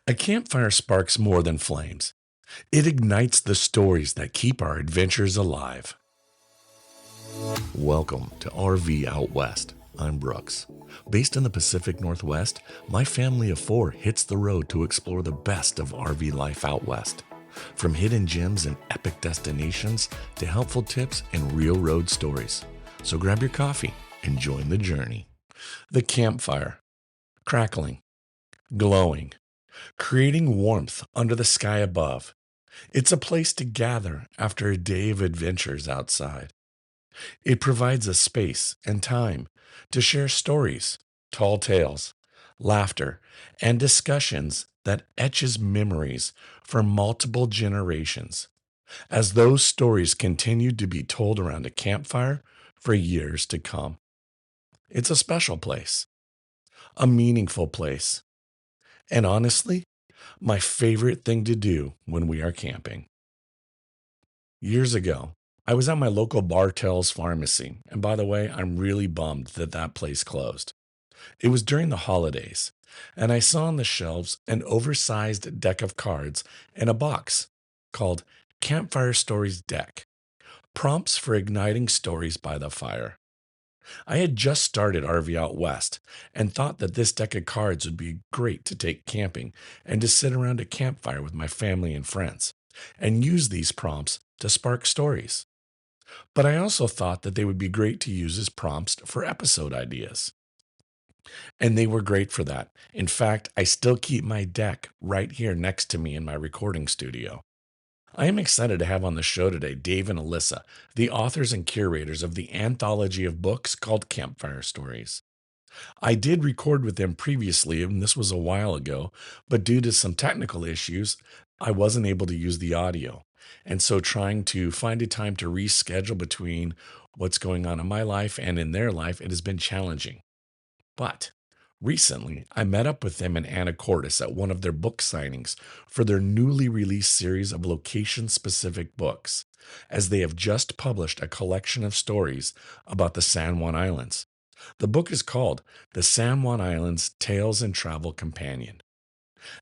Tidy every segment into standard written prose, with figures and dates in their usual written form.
A campfire sparks more than flames. It ignites the stories that keep our adventures alive. Welcome to RV Out West. I'm Brooks. Based in the Pacific Northwest, my family of four hits the road to explore the best of RV life out west. From hidden gems and epic destinations to helpful tips and real road stories. So grab your coffee and join the journey. The campfire, crackling, glowing, creating warmth under the sky above. It's a place to gather after a day of adventures outside. It provides a space and time to share stories, tall tales, laughter, and discussions that etches memories for multiple generations, as those stories continue to be told around a campfire for years to come. It's a special place, a meaningful place, and honestly, my favorite thing to do when we are camping. Years ago, I was at my local Bartell's pharmacy, and by the way, I'm really bummed that that place closed. It was during the holidays, and I saw on the shelves an oversized deck of cards in a box called Campfire Stories Deck, prompts for igniting stories by the fire. I had just started RV Out West and thought that this deck of cards would be great to take camping and to sit around a campfire with my family and friends and use these prompts to spark stories. But I also thought that they would be great to use as prompts for episode ideas. And they were great for that. In fact, I still keep my deck right here next to me in my recording studio. I am excited to have on the show today Dave and Ilyssa, the authors and curators of the anthology of books called Campfire Stories. I did record with them previously, and this was a while ago, but due to some technical issues, I wasn't able to use the audio. And so trying to find a time to reschedule between what's going on in my life and in their life, it has been challenging. But recently, I met up with them in Anacortes at one of their book signings for their newly released series of location specific books, as they have just published a collection of stories about the San Juan Islands. The book is called The San Juan Islands Tales and Travel Companion.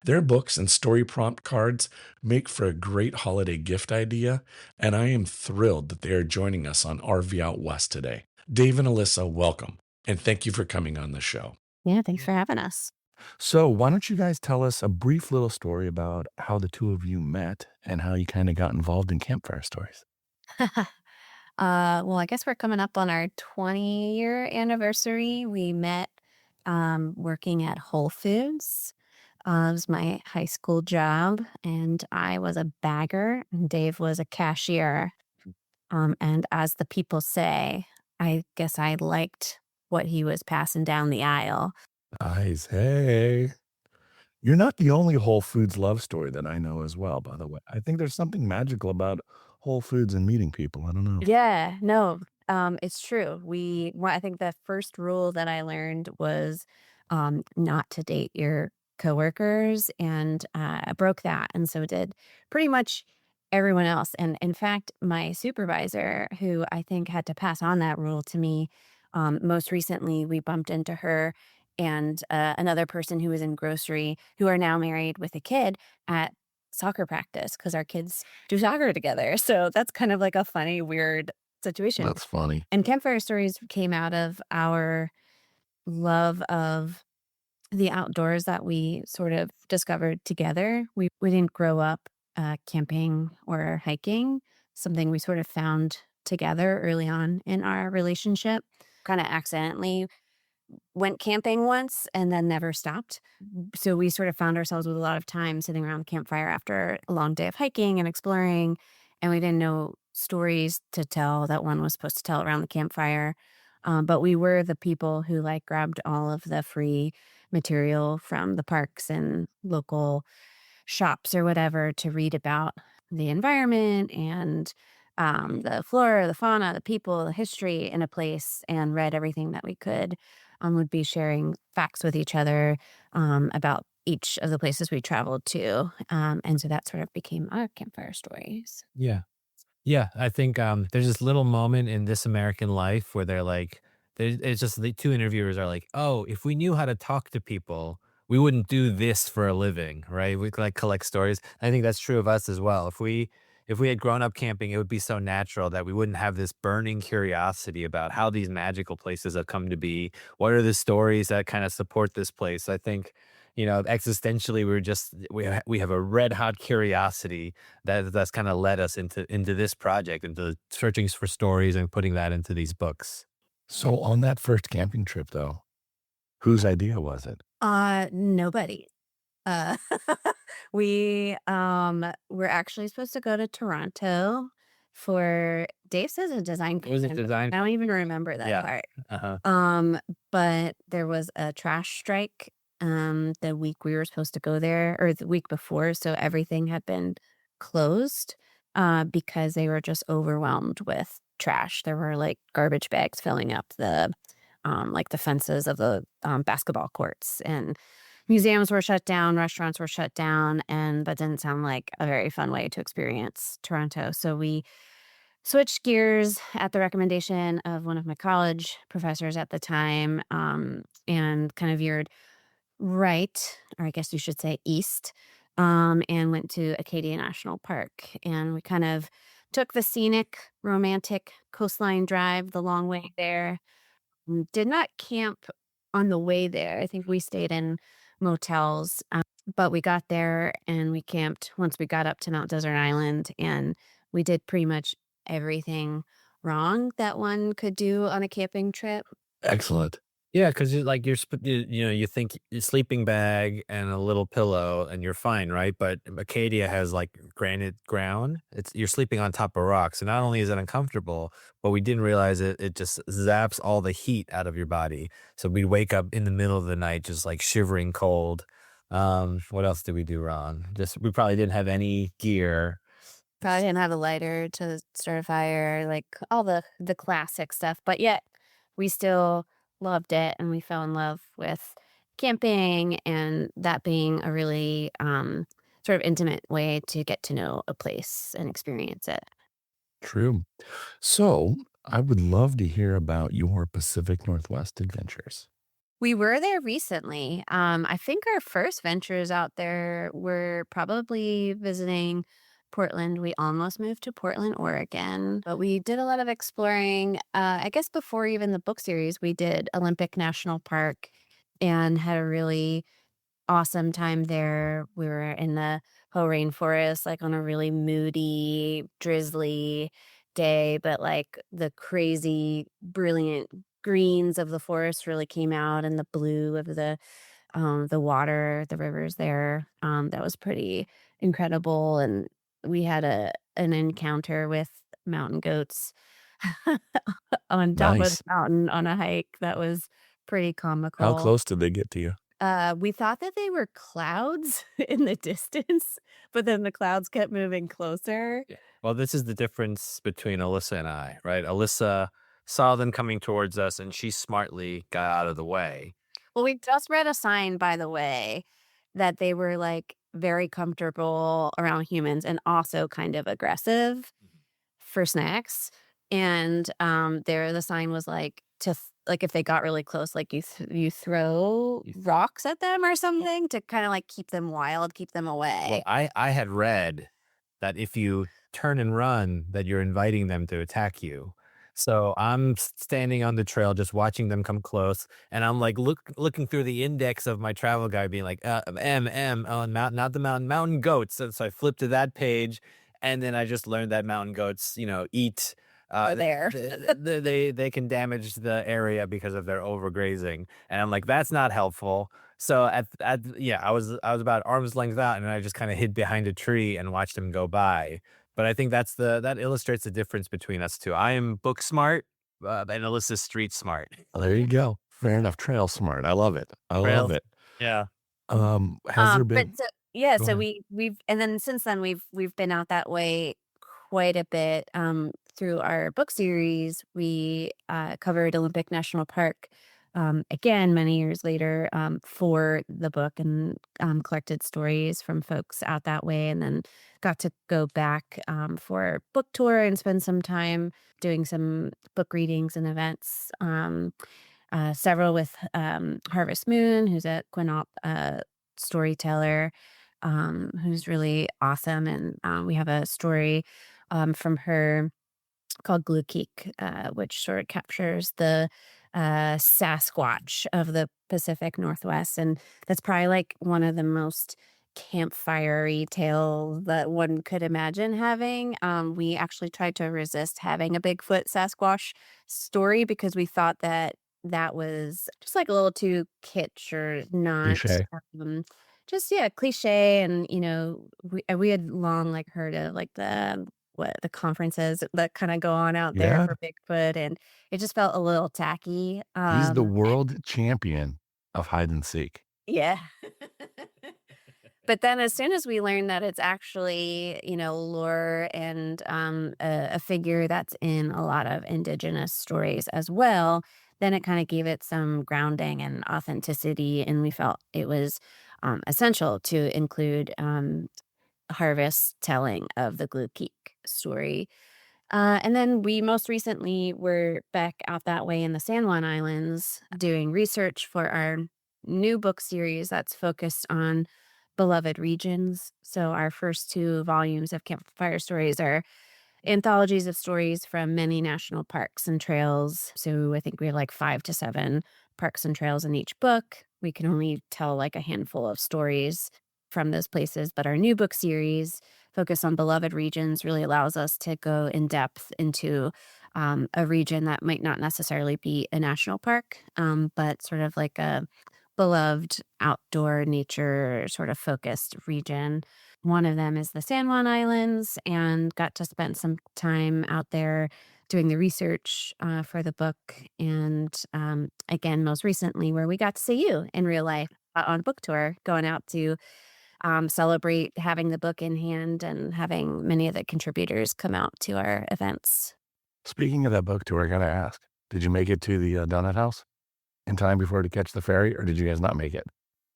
Their books and story prompt cards make for a great holiday gift idea, and I am thrilled that they are joining us on RV Out West today. Dave and Alyssa, welcome, and thank you for coming on the show. Yeah, thanks for having us. So, why don't you guys tell us a brief little story about how the two of you met and how you kind of got involved in campfire stories? Well, I guess we're coming up on our 20-year anniversary. We met working at Whole Foods. It was my high school job, and I was a bagger, and Dave was a cashier. And as the people say, I guess I liked what he was passing down the aisle. Nice. Hey, you're not the only Whole Foods love story that I know as well, by the way. I think there's something magical about Whole Foods and meeting people. I don't know. Yeah, no, it's true. I think the first rule that I learned was not to date your coworkers, and I broke that, and so did pretty much everyone else. And in fact, my supervisor, who I think had to pass on that rule to me, most recently we bumped into her and another person who was in grocery, who are now married with a kid at soccer practice because our kids do soccer together. So that's kind of like a funny, weird situation. That's funny. And Campfire Stories came out of our love of the outdoors that we sort of discovered together. We didn't grow up camping or hiking, something we sort of found together early on in our relationship. Kind of accidentally went camping once and then never stopped. So we sort of found ourselves with a lot of time sitting around the campfire after a long day of hiking and exploring, and we didn't know stories to tell that one was supposed to tell around the campfire. But we were the people who like grabbed all of the free material from the parks and local shops or whatever to read about the environment and the flora, the fauna, the people, the history in a place, and read everything that we could. Would be sharing facts with each other about each of the places we traveled to. And so that sort of became our campfire stories. Yeah. Yeah, I think, there's this little moment in This American Life where they're like it's just the 2 interviewers are like, "Oh, if we knew how to talk to people, we wouldn't do this for a living, right? We like collect stories. I think that's true of us as well. If we had grown up camping, it would be so natural that we wouldn't have this burning curiosity about how these magical places have come to be. What are the stories that kind of support this place? I think, existentially, we have a red hot curiosity that's kind of led us into this project, into searching for stories and putting that into these books. So on that first camping trip, though, whose idea was it? Nobody. Uh, we were actually supposed to go to Toronto for Dave says a design Was it conference. designed? I don't even remember that Yeah. part. Uh-huh. But there was a trash strike the week we were supposed to go there, or the week before, so everything had been closed because they were just overwhelmed with trash. There were like garbage bags filling up the fences of the basketball courts, and museums were shut down, restaurants were shut down, and that didn't sound like a very fun way to experience Toronto. So we switched gears at the recommendation of one of my college professors at the time, and kind of veered right, or I guess you should say east, and went to Acadia National Park. And we kind of took the scenic, romantic coastline drive the long way there. Did not camp on the way there. I think we stayed in motels, but we got there and we camped once we got up to Mount Desert Island, and we did pretty much everything wrong that one could do on a camping trip. Excellent. Yeah, because you think your sleeping bag and a little pillow and you're fine, right? But Acadia has like granite ground. You're sleeping on top of rocks. And not only is it uncomfortable, but we didn't realize it just zaps all the heat out of your body. So we'd wake up in the middle of the night just like shivering cold. What else did we do wrong? Just we probably didn't have any gear. Probably didn't have a lighter to start a fire, like all the classic stuff, but yet we still loved it, and we fell in love with camping, and that being a really sort of intimate way to get to know a place and experience it. True. So I would love to hear about your Pacific Northwest adventures. We were there recently. I think our first ventures out there were probably visiting Portland. We almost moved to Portland, Oregon, but we did a lot of exploring. I guess before even the book series, we did Olympic National Park and had a really awesome time there. We were in the Hoh rainforest, like on a really moody, drizzly day, but like the crazy, brilliant greens of the forest really came out, and the blue of the water, the rivers there. That was pretty incredible. And we had an encounter with mountain goats on top of the Nice. mountain on a hike. That was pretty How comical. close did they get to you? We thought that they were clouds in the distance, but then the clouds kept moving closer. Yeah. Well, this is the difference between Alyssa and I, right? Alyssa saw them coming towards us and she smartly got out of the way. Well, we just read a sign, by the way, that they were like very comfortable around humans and also kind of aggressive for snacks. And there the sign was like like if they got really close, like you throw You- rocks at them or something to kind of like keep them wild, keep them Well, away. I had read that if you turn and run, that you're inviting them to attack you. So I'm standing on the trail, just watching them come close, and I'm like looking through the index of my travel guide, being like, oh, mountain, not the mountain goats. So I flipped to that page, and then I just learned that mountain goats, eat. Are there. They can damage the area because of their overgrazing, and I'm like, that's not helpful. So yeah, I was about arm's length out, and I just kind of hid behind a tree and watched him go by. But I think that illustrates the difference between us two. I am book smart, and Alyssa's street smart. Well, there you go. Fair enough. Trail smart. I love it. I love Trails. it. Yeah. Has there But been? so yeah, Go so ahead. we've and then since then we've been out that way quite a bit. Through our book series, we covered Olympic National Park again many years later for the book, and collected stories from folks out that way, and then got to go back for book tour and spend some time doing some book readings and events. several with Harvest Moon, who's a Quinault storyteller, who's really awesome. And we have a story from her called Glue Geek, which sort of captures the Sasquatch of the Pacific Northwest. And that's probably like one of the most campfire-y tales that one could imagine having. We actually tried to resist having a Bigfoot Sasquatch story because we thought that that was just like a little too kitsch or not. Cliche. Um, just yeah, cliche, and we had long like heard of like the conferences that kinda go on out there Yeah. for Bigfoot, and it just felt a little tacky, He's the world champion of hide and seek. yeah. But then as soon as we learned that it's actually, lore and, a figure that's in a lot of indigenous stories as well, then it kinda gave it some grounding and authenticity, and we felt it was, essential to include, Harvest telling of the Glue Geek story. And then we most recently were back out that way in the San Juan Islands doing research for our new book series that's focused on beloved regions. So our first two volumes of Campfire Stories are anthologies of stories from many national parks and trails. So I think we have like 5 to 7 parks and trails in each book. We can only tell like a handful of stories from those places, but our new book series, focus on beloved regions, really allows us to go in depth into a region that might not necessarily be a national park, but sort of like a beloved outdoor nature sort of focused region. One of them is the San Juan Islands, and got to spend some time out there doing the research for the book. And again, most recently, where we got to see you in real life on book tour, going out to celebrate having the book in hand and having many of the contributors come out to our events. Speaking of that book tour, I gotta ask, did you make it to the, donut house in time before to catch the ferry, or did you guys not make it?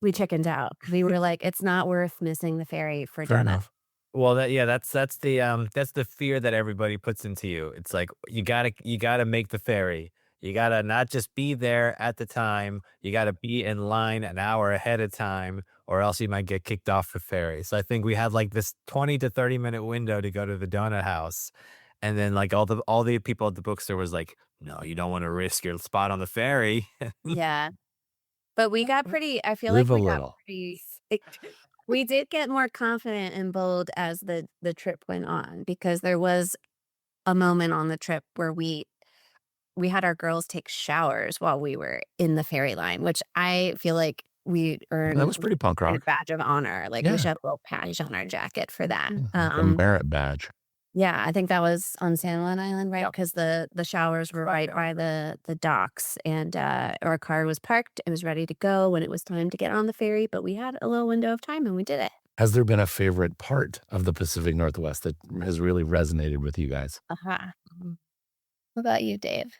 We chickened out. We were like, it's not worth missing the ferry for Fair donuts. enough. Well, that's the fear that everybody puts into you. It's like you gotta make the ferry. You gotta not just be there at the time. You gotta be in line an hour ahead of time, or else you might get kicked off the ferry. So I think we had like this 20 to 30 minute window to go to the donut house, and then like all the people at the bookstore was like, "No, you don't want to risk your spot on the ferry." Yeah. But we got pretty, I feel like Live a we got little. pretty, we did get more confident and bold as the trip went on, because there was a moment on the trip where we had our girls take showers while we were in the ferry line, which I feel like we That earned was pretty punk a rock. badge of honor. Like, we Yeah, should have a little patch on our jacket for that. like a merit badge. Yeah, I think that was on San Juan Island, right? Yep. Because the showers were right by the docks, and our car was parked. It was ready to go when it was time to get on the ferry, but we had a little window of time and we did it. Has there been a favorite part of the Pacific Northwest that has really resonated with you guys? Aha. What about you, Dave?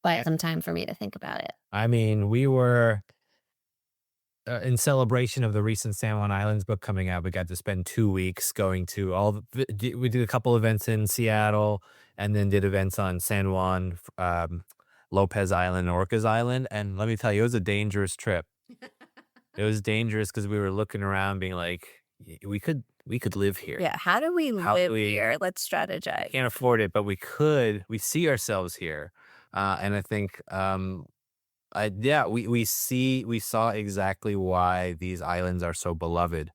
Buy some time for me to think about it. I mean, we were in celebration of the recent San Juan Islands book coming out. We got to spend 2 weeks going to we did a couple events in Seattle, and then did events on San Juan, Lopez Island, Orcas Island. And let me tell you, it was a dangerous trip. It was dangerous because we were looking around being like, we could live here. Yeah, how do we How do live we- here? Let's strategize. Can't afford it, but we see ourselves here. And I think, we saw exactly why these islands are so beloved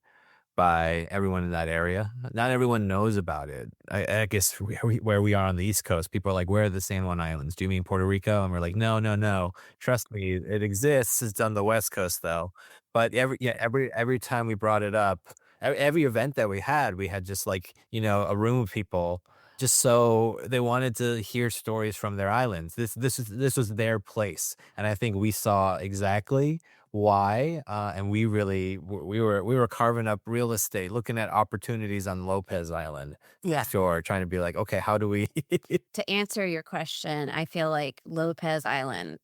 by everyone in that area. Not everyone knows about it. I guess where we are on the East Coast, people are like, "Where are the San Juan Islands? Do you mean Puerto Rico?" And we're like, "No, no, no. Trust me, it exists. It's on the West Coast, though." But every time we brought it up, every event that we had just like a room of people, just so they wanted to hear stories from their islands. This was their place, and I think we saw exactly why, and we were carving up real estate, looking at opportunities on Lopez Island. Yeah. Sure, trying to be like, okay, how do we? To answer your question, I feel like Lopez Island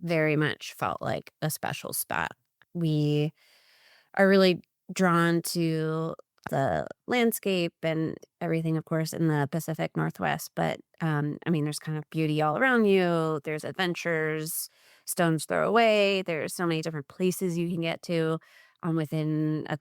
very much felt like a special spot. We are really drawn to the landscape and everything, of course, in the Pacific Northwest. But I mean, there's kind of beauty all around you. There's adventures, stones throw away. There's so many different places you can get to within a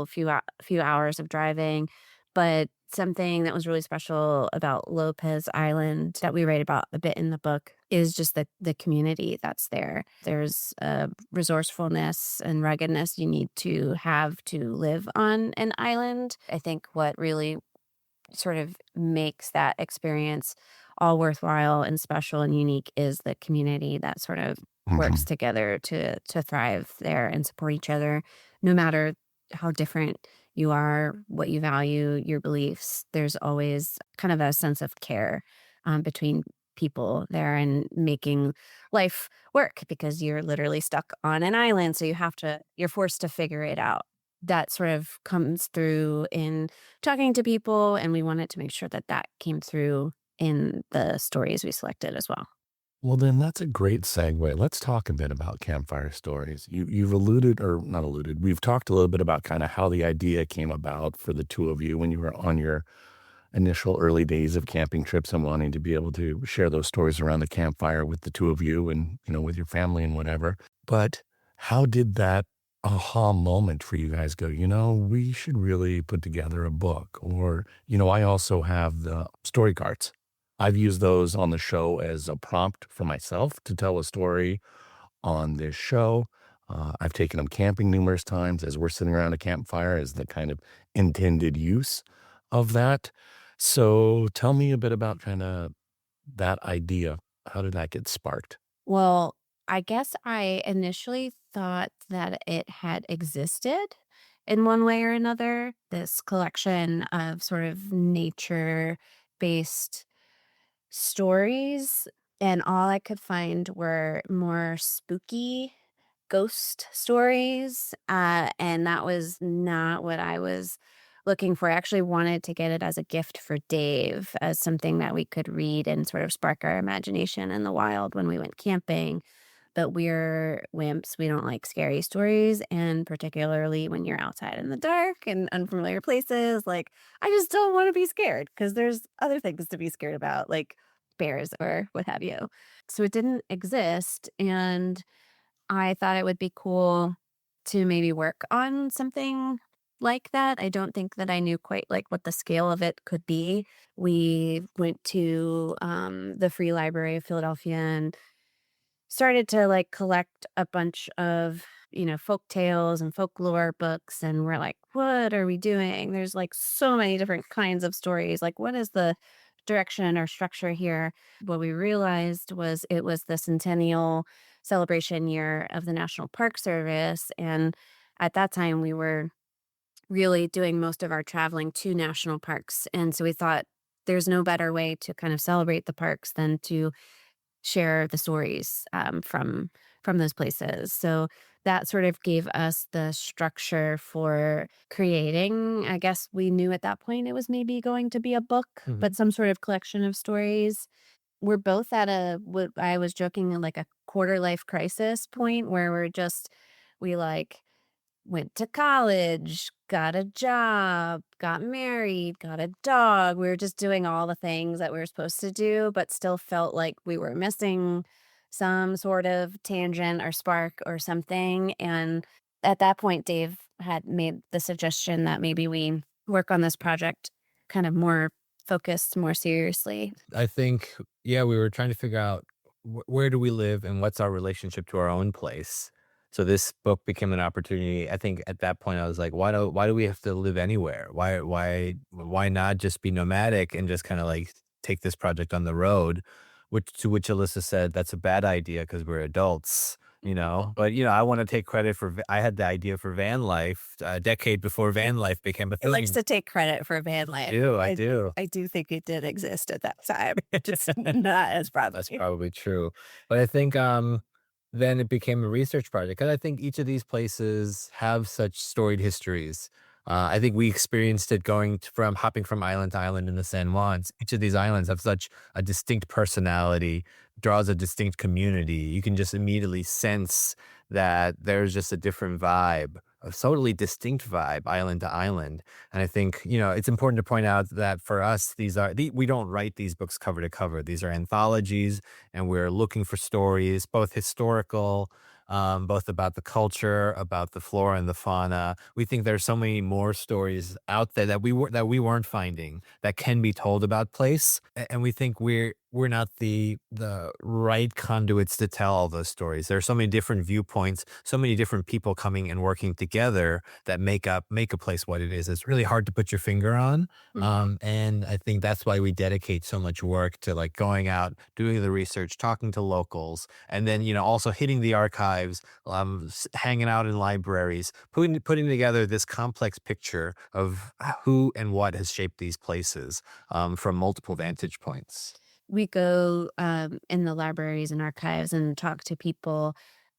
few hours of driving. But something that was really special about Lopez Island that we write about a bit in the book is just the community that's there. There's a resourcefulness and ruggedness you need to have to live on an island. I think what really sort of makes that experience all worthwhile and special and unique is the community that sort of works Mhm. together to thrive there and support each other no matter how different you are, what you value, your beliefs. There's always kind of a sense of care between people there and making life work because you're literally stuck on an island, so you're forced to figure it out. That sort of comes through in talking to people, and we wanted to make sure that that came through in the stories we selected as well. Well, then that's a great segue. Let's talk a bit about campfire stories. You've alluded, or not alluded, we've talked a little bit about kind of how the idea came about for the two of you when you were on your initial early days of camping trips and wanting to be able to share those stories around the campfire with the two of you and, with your family and whatever. But how did that aha moment for you guys go, we should really put together a book? Or, I also have the story cards. I've used those on the show as a prompt for myself to tell a story on this show. I've taken them camping numerous times as we're sitting around a campfire as the kind of intended use of that. So tell me a bit about kind of that idea. How did that get sparked? Well, I guess I initially thought that it had existed in one way or another, this collection of sort of nature-based stories, and all I could find were more spooky ghost stories, and that was not what I was looking for. I actually wanted to get it as a gift for Dave, as something that we could read and sort of spark our imagination in the wild when we went camping. But we're wimps. We don't like scary stories, and particularly when you're outside in the dark and unfamiliar places, like, I just don't wanna be scared because there's other things to be scared about, like bears or what have you. So it didn't exist, and I thought it would be cool to maybe work on something like that. I don't think that I knew quite, like, what the scale of it could be. We went to, the Free Library of Philadelphia and started to, like, collect a bunch of, folk tales and folklore books, and we're like, "What are we doing? There's, like, so many different kinds of stories, like, what is the direction or structure here?" What we realized was it was the centennial celebration year of the National Park Service, and at that time, we were really doing most of our traveling to national parks, and so we thought there's no better way to kind of celebrate the parks than to share the stories from those places. So that sort of gave us the structure for creating. I guess we knew at that point it was maybe going to be a book, Mhm. but some sort of collection of stories. We're both at what I was joking, like a quarter life crisis point where we like went to college, got a job, got married, got a dog. We were just doing all the things that we were supposed to do, but still felt like we were missing some sort of tangent or spark or something. And at that point, Dave had made the suggestion that maybe we work on this project kind of more focused, more seriously. I think, yeah, we were trying to figure out where do we live and what's our relationship to our own place. So this book became an opportunity. I think at that point I was like, why do we have to live anywhere? Why not just be nomadic and just kind of like take this project on the road? Which Alyssa said that's a bad idea because we're adults, you know. But I want to take credit for. I had the idea for van life a decade before van life became a It likes thing. to take credit for van life. I do. I do think it did exist at that time, just not as That's broadly. probably true. But I think, then it became a research project because I think each of these places have such storied histories. I think we experienced it from hopping from island to island in the San Juans. Each of these islands have such a distinct personality, draws a distinct community. You can just immediately sense that there's just a different vibe a totally distinct vibe, island to island. And I think, you know, it's important to point out that for us, we don't write these books cover to cover. These are anthologies, and we're looking for stories, both historical, both about the culture, about the flora and the fauna. We think there's so many more stories out there that we weren't finding that can be told about place, and we think we're not the right conduits to tell all those stories. There are so many different viewpoints, so many different people coming and working together that make a place what it is. It's really hard to put your finger on. And I think that's why we dedicate so much work to like going out, doing the research, talking to locals, and then, you know, also hitting the archives, hanging out in libraries, putting together this complex picture of who and what has shaped these places, from multiple vantage points. We go in the libraries and archives and talk to people.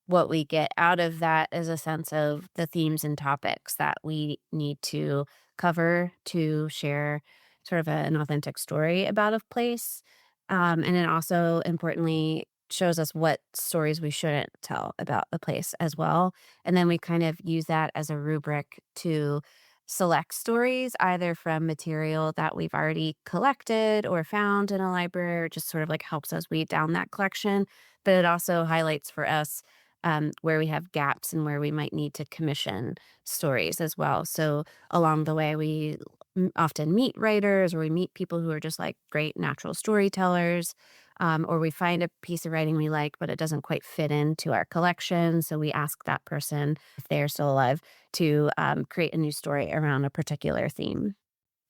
What we get out of that is a sense of the themes and topics that we need to cover to share sort of an authentic story about a place. And it also importantly shows us what stories we shouldn't tell about the place as well. And then we kind of use that as a rubric to select stories either from material that we've already collected or found in a library, or just sort of like helps us weed down that collection. But it also highlights for us where we have gaps and where we might need to commission stories as well. So along the way, we often meet writers or we meet people who are just like great natural storytellers. Or we find a piece of writing we like, but it doesn't quite fit into our collection. So we ask that person, if they are still alive, to create a new story around a particular theme.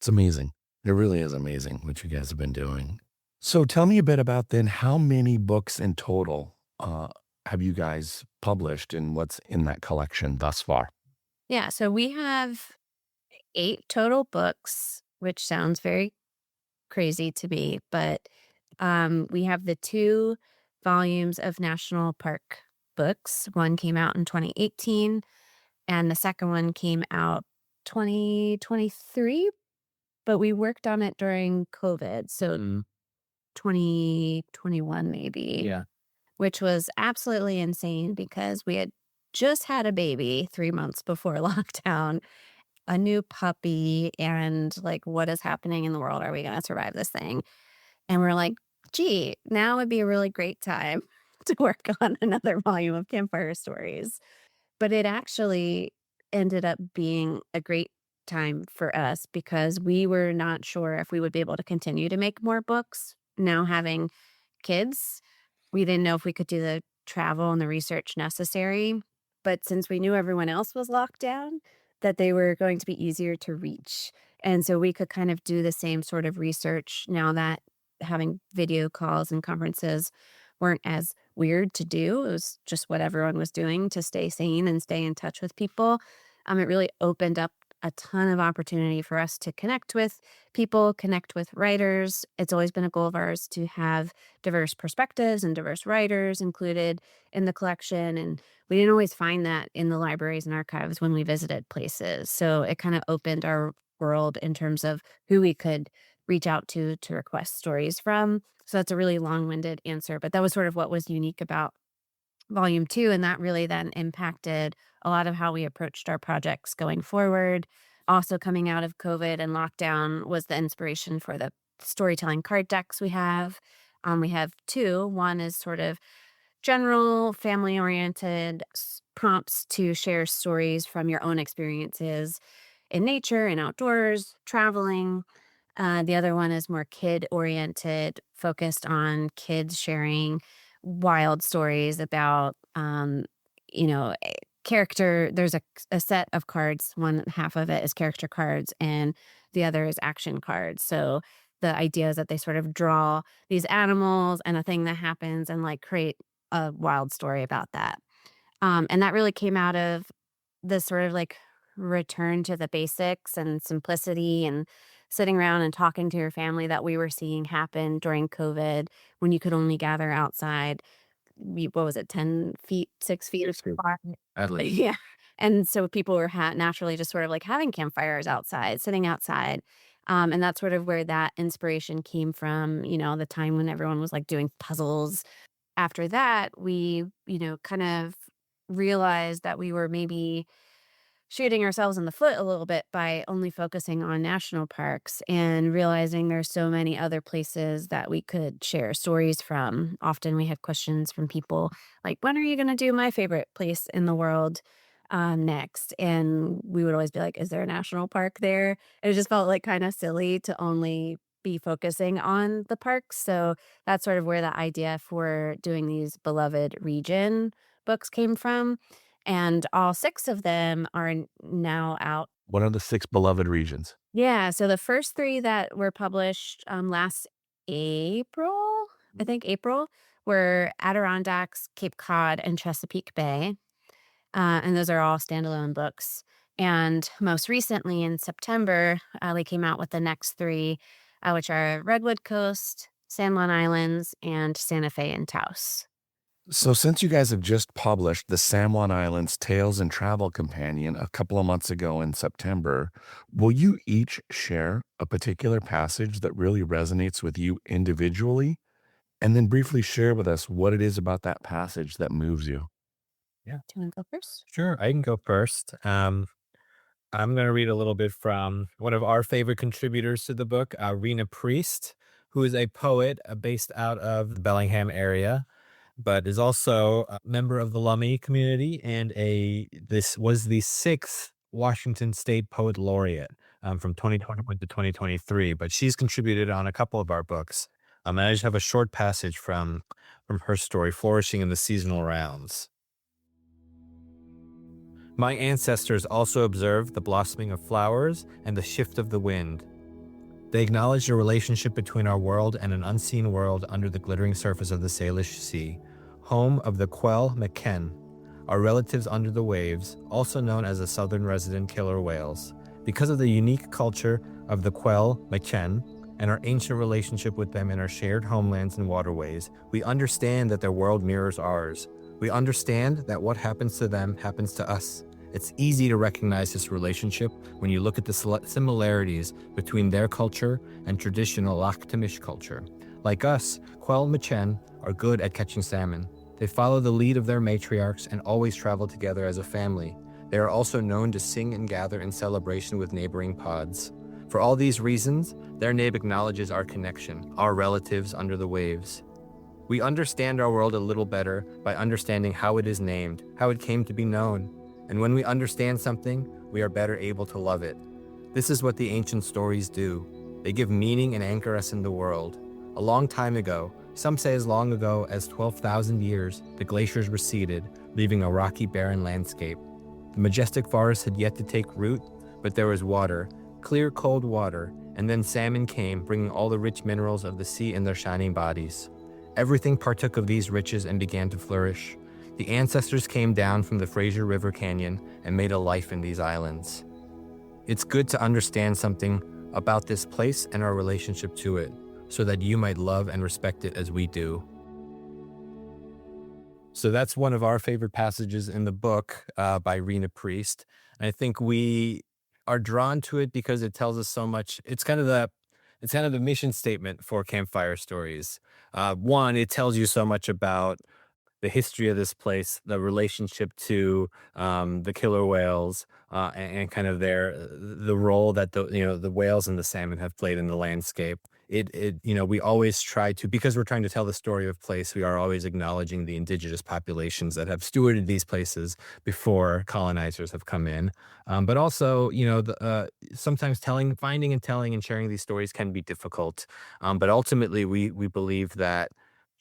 It's amazing. It really is amazing what you guys have been doing. So tell me a bit about then how many books in total have you guys published and what's in that collection thus far? Yeah, so we have 8 total books, which sounds very crazy to me, but we have the 2 volumes of national park books. One came out in 2018, and the second one came out 2023, but we worked on it during COVID, so Mm, 2021 maybe, yeah. which was absolutely insane because we had just had a baby 3 months before lockdown, a new puppy, and, like, what is happening in the world? Are we gonna survive this thing? And we're like, "Gee, now would be a really great time to work on another volume of Campfire Stories." But it actually ended up being a great time for us because we were not sure if we would be able to continue to make more books. Now having kids, we didn't know if we could do the travel and the research necessary. But since we knew everyone else was locked down, that they were going to be easier to reach. And so we could kind of do the same sort of research now that having video calls and conferences weren't as weird to do. It was just what everyone was doing to stay sane and stay in touch with people. It really opened up a ton of opportunity for us to connect with people, connect with writers. It's always been a goal of ours to have diverse perspectives and diverse writers included in the collection. And we didn't always find that in the libraries and archives when we visited places. So it kind of opened our world in terms of who we could reach out to request stories from. So that's a really long-winded answer, but that was sort of what was unique about volume 2, and that really then impacted a lot of how we approached our projects going forward. Also coming out of COVID and lockdown was the inspiration for the storytelling card decks we have. We have 2. One is sort of general family-oriented prompts to share stories from your own experiences in nature and outdoors, traveling. The other one is more kid oriented, focused on kids sharing wild stories about, character. There's a set of cards. One half of it is character cards, and the other is action cards. So the idea is that they sort of draw these animals and a thing that happens and like create a wild story about that. And that really came out of this sort of like return to the basics and simplicity and sitting around and talking to your family that we were seeing happen during COVID when you could only gather outside. What was it, 10 feet, 6 feet It's good. apart? At least. Yeah. And so people were naturally just sort of like having campfires outside, sitting outside. And that's sort of where that inspiration came from, the time when everyone was like doing puzzles. After that, we, kind of realized that we were maybe shooting ourselves in the foot a little bit by only focusing on national parks and realizing there's so many other places that we could share stories from. Often we had questions from people like, when are you going to do my favorite place in the world next? And we would always be like, is there a national park there? And it just felt like kind of silly to only be focusing on the parks. So that's sort of where the idea for doing these beloved region books came from, and all 6 of them are now out. What are the 6 beloved regions? Yeah, so the first 3 that were published, last April, I think April, were Adirondacks, Cape Cod, and Chesapeake Bay, and those are all standalone books. And most recently in September, they came out with the next 3, which are Redwood Coast, San Juan Islands, and Santa Fe and Taos. So, since you guys have just published the San Juan Islands Tales and Travel Companion a couple of months ago in September, will you each share a particular passage that really resonates with you individually? And then briefly share with us what it is about that passage that moves you. Yeah, Do you wanna go first? sure. I can go first. I'm going to read a little bit from one of our favorite contributors to the book, Rena Priest, who is a poet based out of the Bellingham area, but is also a member of the Lummi community and this was the 6th Washington State Poet Laureate from 2021 to 2023. But she's contributed on a couple of our books. And I just have a short passage from her story, "Flourishing in the Seasonal Rounds." My ancestors also observed the blossoming of flowers and the shift of the wind. They acknowledged a relationship between our world and an unseen world under the glittering surface of the Salish Sea, home of the Quell McKen, our relatives under the waves, also known as the southern resident killer whales. Because of the unique culture of the Quell McKen and our ancient relationship with them in our shared homelands and waterways, we understand that their world mirrors ours. We understand that what happens to them happens to us. It's easy to recognize this relationship when you look at the similarities between their culture and traditional Laktamish culture. Like us, Quell Machen are good at catching salmon. They follow the lead of their matriarchs and always travel together as a family. They are also known to sing and gather in celebration with neighboring pods. For all these reasons, their name acknowledges our connection, our relatives under the waves. We understand our world a little better by understanding how it is named, how it came to be known. And when we understand something, we are better able to love it. This is what the ancient stories do. They give meaning and anchor us in the world. A long time ago, some say as long ago as 12,000 years, the glaciers receded, leaving a rocky, barren landscape. The majestic forest had yet to take root, but there was water, clear, cold water, and then salmon came, bringing all the rich minerals of the sea in their shining bodies. Everything partook of these riches and began to flourish. The ancestors came down from the Fraser River Canyon and made a life in these islands. It's good to understand something about this place and our relationship to it, so that you might love and respect it as we do. So that's one of our favorite passages in the book by Rena Priest. And I think we are drawn to it because it tells us so much. It's kind of the mission statement for Campfire Stories. One, it tells you so much about the history of this place, the relationship to the killer whales, and kind of the role that the whales and the salmon have played in the landscape. We always try to, because we're trying to tell the story of place, we are always acknowledging the indigenous populations that have stewarded these places before colonizers have come in. But also, sometimes finding and telling and sharing these stories can be difficult. But ultimately, we believe that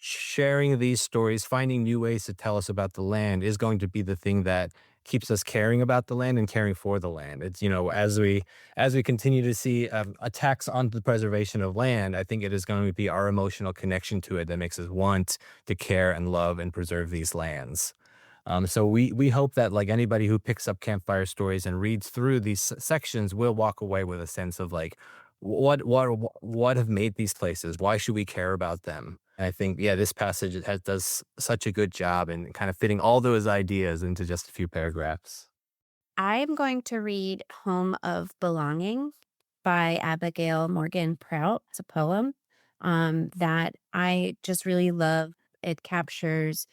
sharing these stories, finding new ways to tell us about the land is going to be the thing that keeps us caring about the land and caring for the land. It's, as we continue to see attacks on the preservation of land, I think it is going to be our emotional connection to it that makes us want to care and love and preserve these lands. So we hope that, like, anybody who picks up Campfire Stories and reads through these sections will walk away with a sense of, like, what have made these places? Why should we care about them? And I think, yeah, this passage does such a good job in kind of fitting all those ideas into just a few paragraphs. I'm going to read Home of Belonging by Abigail Morgan Prout. It's a poem that I just really love. It captures,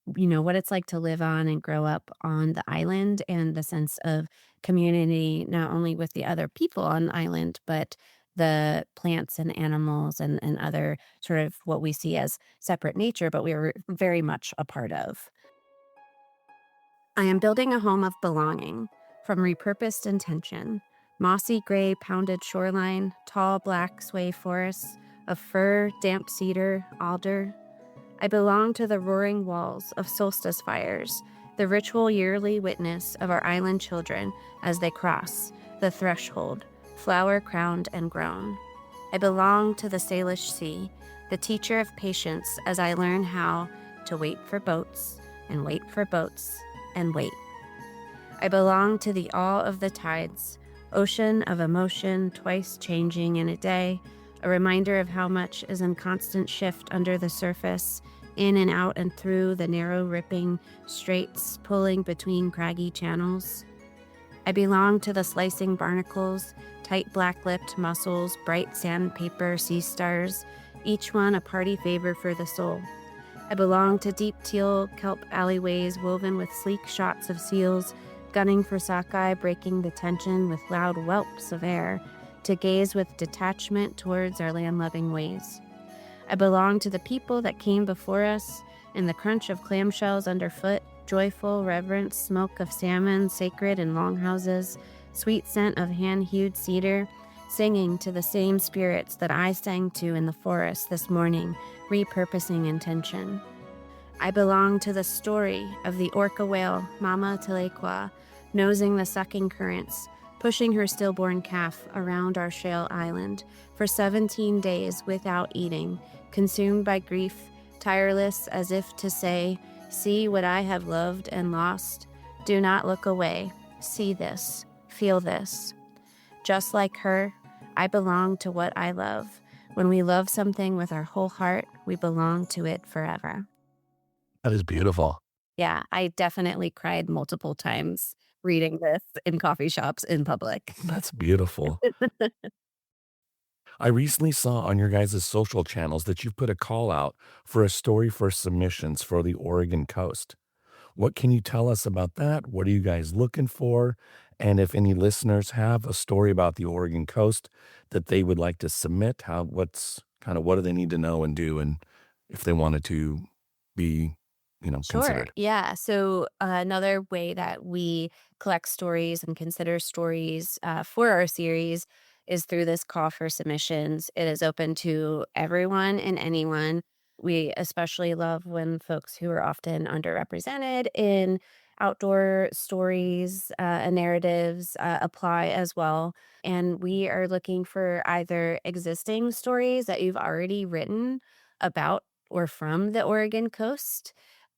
what it's like to live on and grow up on the island and the sense of community, not only with the other people on the island, but the plants and animals and other sort of what we see as separate nature, but we were very much a part of. I am building a home of belonging from repurposed intention. Mossy gray pounded shoreline, tall black sway forests of fir, damp cedar, alder. I belong to the roaring walls of solstice fires, the ritual yearly witness of our island children as they cross the threshold, flower crowned and grown. I belong to the Salish Sea, the teacher of patience as I learn how to wait for boats and wait for boats and wait. I belong to the awe of the tides, ocean of emotion twice changing in a day, a reminder of how much is in constant shift under the surface, in and out and through the narrow ripping straits pulling between craggy channels. I belong to the slicing barnacles, tight black-lipped mussels, bright sandpaper sea stars, each one a party favor for the soul. I belong to deep teal kelp alleyways woven with sleek shots of seals, gunning for sockeye, breaking the tension with loud whelps of air, to gaze with detachment towards our land-loving ways. I belong to the people that came before us, in the crunch of clamshells underfoot, joyful reverence, smoke of salmon, sacred in longhouses, sweet scent of hand-hewed cedar, singing to the same spirits that I sang to in the forest this morning, repurposing intention. I belong to the story of the orca whale, Mama Telequa, nosing the sucking currents, pushing her stillborn calf around our shale island for 17 days without eating, consumed by grief, tireless as if to say, "See what I have loved and lost. Do not look away. See this. Feel this." Just like her, I belong to what I love. When we love something with our whole heart, we belong to it forever. That is beautiful. Yeah, I definitely cried multiple times reading this in coffee shops in public. That's beautiful. I recently saw on your guys' social channels that you've put a call out for a story for submissions for the Oregon coast. What can you tell us about that? What are you guys looking for? And if any listeners have a story about the Oregon coast that they would like to submit, what do they need to know and do, and if they wanted to be, Sure. considered? Yeah. So another way that we collect stories and consider stories for our series is through this call for submissions. It is open to everyone and anyone. We especially love when folks who are often underrepresented in outdoor stories and narratives apply as well. And we are looking for either existing stories that you've already written about or from the Oregon coast,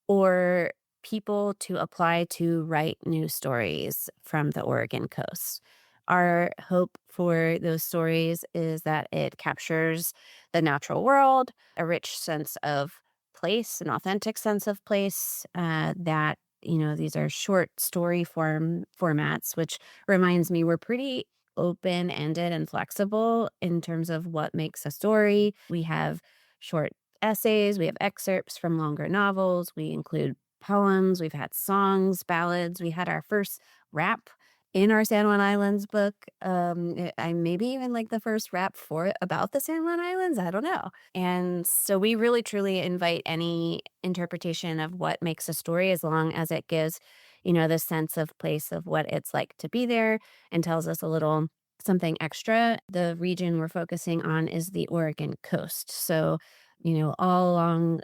or people to apply to write new stories from the Oregon coast. Our hope for those stories is that it captures the natural world, a rich sense of place, an authentic sense of place, these are short story formats, which reminds me we're pretty open-ended and flexible in terms of what makes a story. We have short essays, we have excerpts from longer novels, we include poems, we've had songs, ballads, we had our first rap in our San Juan Islands book. I maybe even like the first rap for about the San Juan Islands, I don't know. And so we really truly invite any interpretation of what makes a story, as long as it gives, the sense of place of what it's like to be there and tells us a little something extra. The region we're focusing on is the Oregon coast. So all along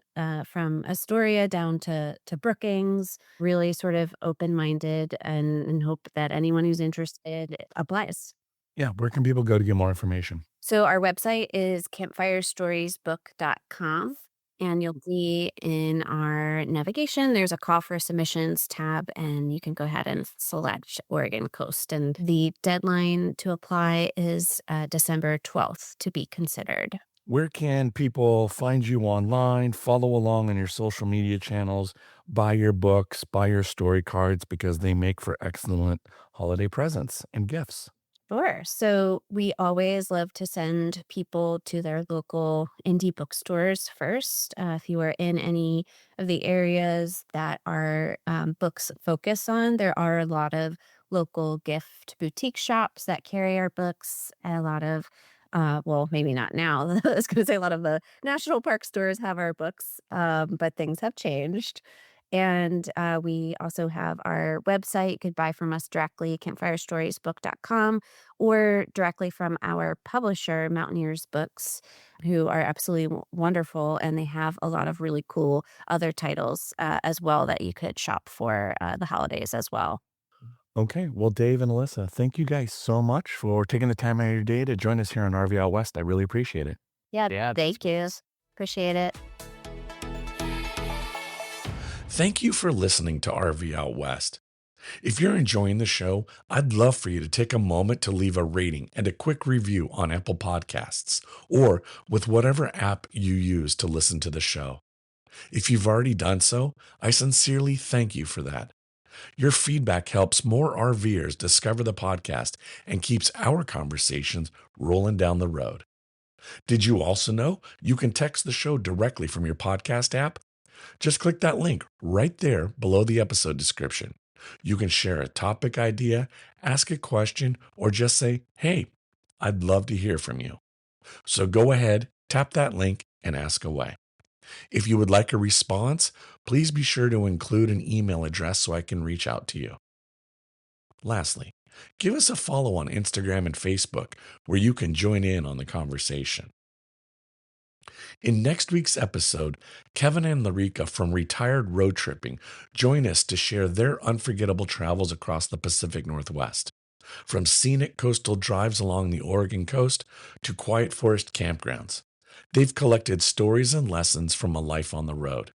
from Astoria down to Brookings, really sort of open-minded and hope that anyone who's interested applies. Yeah, where can people go to get more information? So our website is campfirestoriesbook.com, and you'll see in our navigation, there's a call for submissions tab, and you can go ahead and select Oregon coast. And the deadline to apply is December 12th to be considered. Where can people find you online, follow along on your social media channels, buy your books, buy your story cards, because they make for excellent holiday presents and gifts? Sure. So we always love to send people to their local indie bookstores first. If you are in any of the areas that our books focus on, there are a lot of local gift boutique shops that carry our books, and a lot of, well, maybe not now. I was going to say a lot of the national park stores have our books, but things have changed. And we also have our website. You could buy from us directly, campfirestoriesbook.com, or directly from our publisher, Mountaineers Books, who are absolutely wonderful. And they have a lot of really cool other titles as well that you could shop for the holidays as well. Okay. Well, Dave and Ilyssa, thank you guys so much for taking the time out of your day to join us here on RV Out West. I really appreciate it. Yeah, Yeah. thank you. Appreciate it. Thank you for listening to RV Out West. If you're enjoying the show, I'd love for you to take a moment to leave a rating and a quick review on Apple Podcasts or with whatever app you use to listen to the show. If you've already done so, I sincerely thank you for that. Your feedback helps more RVers discover the podcast and keeps our conversations rolling down the road. Did you also know you can text the show directly from your podcast app? Just click that link right there below the episode description. You can share a topic idea, ask a question, or just say, "Hey, I'd love to hear from you." So go ahead, tap that link, and ask away. If you would like a response, please be sure to include an email address so I can reach out to you. Lastly, give us a follow on Instagram and Facebook where you can join in on the conversation. In next week's episode, Kevin and Larika from Retired Road Tripping join us to share their unforgettable travels across the Pacific Northwest. From scenic coastal drives along the Oregon coast to quiet forest campgrounds, they've collected stories and lessons from a life on the road.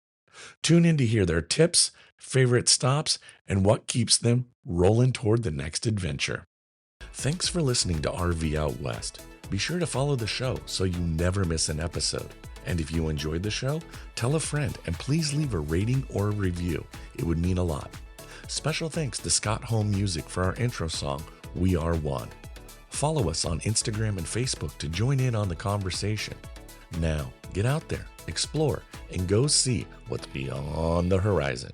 Tune in to hear their tips, favorite stops, and what keeps them rolling toward the next adventure. Thanks for listening to RV Out West. Be sure to follow the show so you never miss an episode. And if you enjoyed the show, tell a friend and please leave a rating or a review. It would mean a lot. Special thanks to Scott Home Music for our intro song, We Are One. Follow us on Instagram and Facebook to join in on the conversation. Now, get out there, explore, and go see what's beyond the horizon.